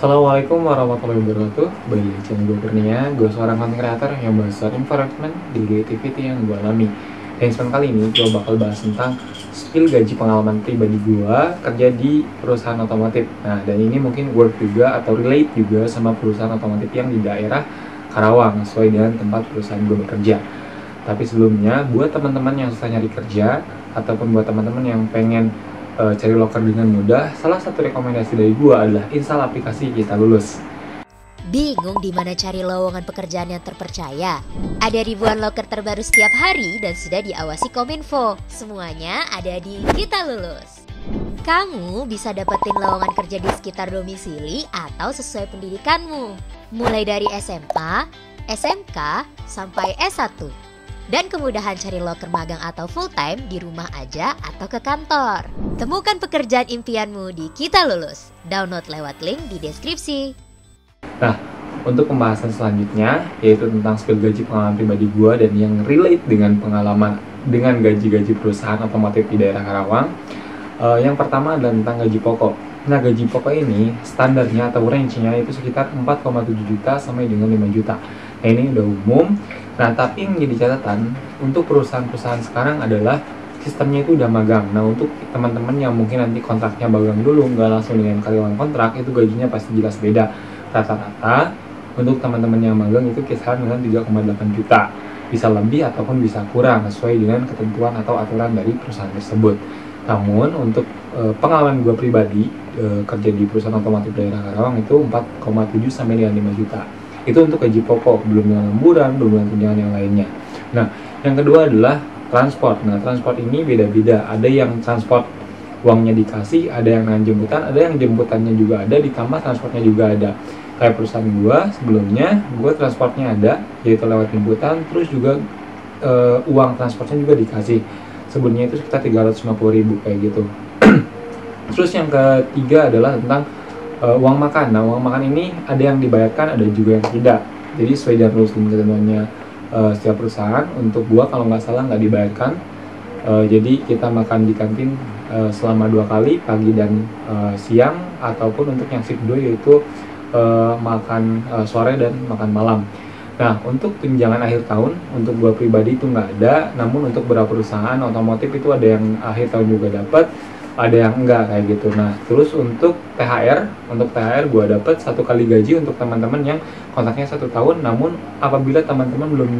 Assalamualaikum warahmatullahi wabarakatuh. Balik di channel gue Kurnia. Gue seorang content creator yang bahas soal environment di creativity yang gue alami. Dan sekarang kali ini gue bakal bahas tentang skill gaji pengalaman pribadi gue kerja di perusahaan otomotif. Nah, dan ini mungkin work juga atau relate juga sama perusahaan otomotif yang di daerah Karawang sesuai dengan tempat perusahaan gue bekerja. Tapi sebelumnya, buat teman-teman yang susah nyari kerja ataupun buat teman-teman yang pengen cari loker dengan mudah, salah satu rekomendasi dari gua adalah install aplikasi Kita Lulus. Bingung di mana cari lowongan pekerjaan yang terpercaya? Ada ribuan loker terbaru setiap hari dan sudah diawasi Kominfo. Semuanya ada di Kita Lulus. Kamu bisa dapetin lowongan kerja di sekitar domisili atau sesuai pendidikanmu. Mulai dari SMA, SMK, sampai S1. Dan kemudahan cari loker magang atau full time di rumah aja atau ke kantor. Temukan pekerjaan impianmu di Kita Lulus. Download lewat link di deskripsi. Nah, untuk pembahasan selanjutnya yaitu tentang skill gaji pengalaman pribadi gue dan yang relate dengan pengalaman dengan gaji-gaji perusahaan otomotif di daerah Karawang. Yang pertama adalah tentang gaji pokok. Nah, gaji pokok ini standarnya atau range-nya itu sekitar 4,7 juta sampai dengan 5 juta. Nah, ini udah umum. Nah, tapi yang jadi catatan untuk perusahaan-perusahaan sekarang adalah sistemnya itu udah magang. Nah, untuk teman-teman yang mungkin nanti kontraknya magang dulu, nggak langsung dengan karyawan kontrak, itu gajinya pasti jelas beda. Rata-rata untuk teman-teman yang magang itu kisaran dengan 3,8 juta. Bisa lebih ataupun bisa kurang sesuai dengan ketentuan atau aturan dari perusahaan tersebut. Namun untuk pengalaman gue pribadi kerja di perusahaan otomotif daerah Karawang itu 4,7 sampai dengan 5 juta. Itu untuk gaji pokok, belum dengan lemburan, belum dengan tunjangan yang lainnya. Nah, yang kedua adalah transport. Nah, transport ini beda-beda. Ada yang transport uangnya dikasih, ada yang dengan jemputan, ada yang jemputannya juga ada, ditambah transportnya juga ada. Kayak perusahaan gua sebelumnya, gua transportnya ada, yaitu lewat jemputan, terus juga uang transportnya juga dikasih. Sebelumnya itu sekitar 350.000 kayak gitu. Terus yang ketiga adalah tentang uang makan. Nah, uang makan ini ada yang dibayarkan, ada juga yang tidak. Jadi sesuai dengan rules dan ketentuannya setiap perusahaan. Untuk gua kalau nggak salah nggak dibayarkan. Jadi kita makan di kantin selama 2 kali, pagi dan siang, ataupun untuk yang shift 2 yaitu makan sore dan makan malam. Nah, untuk tunjangan akhir tahun untuk gua pribadi itu nggak ada. Namun untuk beberapa perusahaan otomotif itu ada yang akhir tahun juga dapat, ada yang enggak kayak gitu. Nah, terus untuk THR gue dapat 1 kali gaji untuk teman-teman yang kontraknya 1 tahun. Namun apabila teman-teman belum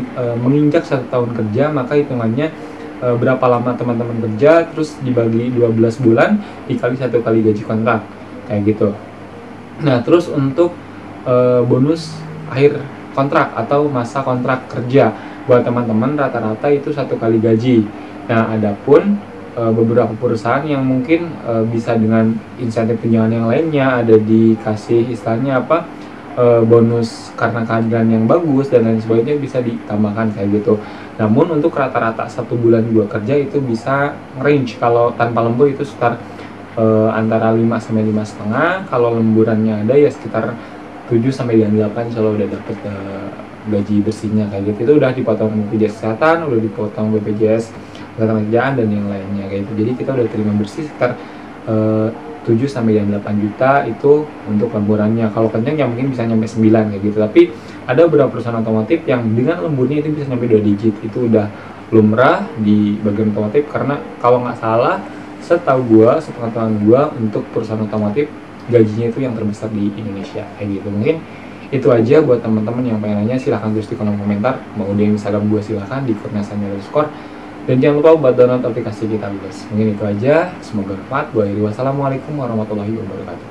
menginjak 1 tahun kerja, maka hitungannya berapa lama teman-teman kerja, terus dibagi 12 bulan dikali 1 kali gaji kontrak kayak gitu. Nah, terus untuk bonus akhir kontrak atau masa kontrak kerja buat teman-teman rata-rata itu 1 kali gaji. Nah, adapun beberapa perusahaan yang mungkin bisa dengan insentif tunjangan yang lainnya, ada dikasih istilahnya apa bonus karena kehadiran yang bagus dan lain sebagainya, bisa ditambahkan kayak gitu. Namun untuk rata-rata 1 bulan gua kerja itu bisa range, kalau tanpa lembur itu sekitar antara 5 sampai 5,5. Kalau lemburannya ada ya sekitar 7 sampai dengan 8 kalau udah dapet gaji bersihnya kayak gitu. Itu udah dipotong BPJS kesehatan, udah dipotong BPJS kerjaan dan yang lainnya kayak gitu. Jadi kita udah terima bersih sekitar 7 sampai dengan 8 juta itu untuk lemburannya. Kalau kencang ya mungkin bisa nyampe 9 kayak gitu. Tapi ada beberapa perusahaan otomotif yang dengan lemburnya itu bisa nyampe 2 digit. Itu udah lumrah di bagian otomotif, karena kalau nggak salah sepengetahuan gua untuk perusahaan otomotif gajinya itu yang terbesar di Indonesia kayak gitu. Mungkin itu aja buat teman-teman yang pengen nanya, silahkan tulis di kolom komentar. Mau di Instagram gue silahkan di @kurniasanya_. Dan jangan lupa buat download aplikasi Kita Lulus. Mungkin itu aja, semoga bermanfaat. Wassalamualaikum warahmatullahi wabarakatuh.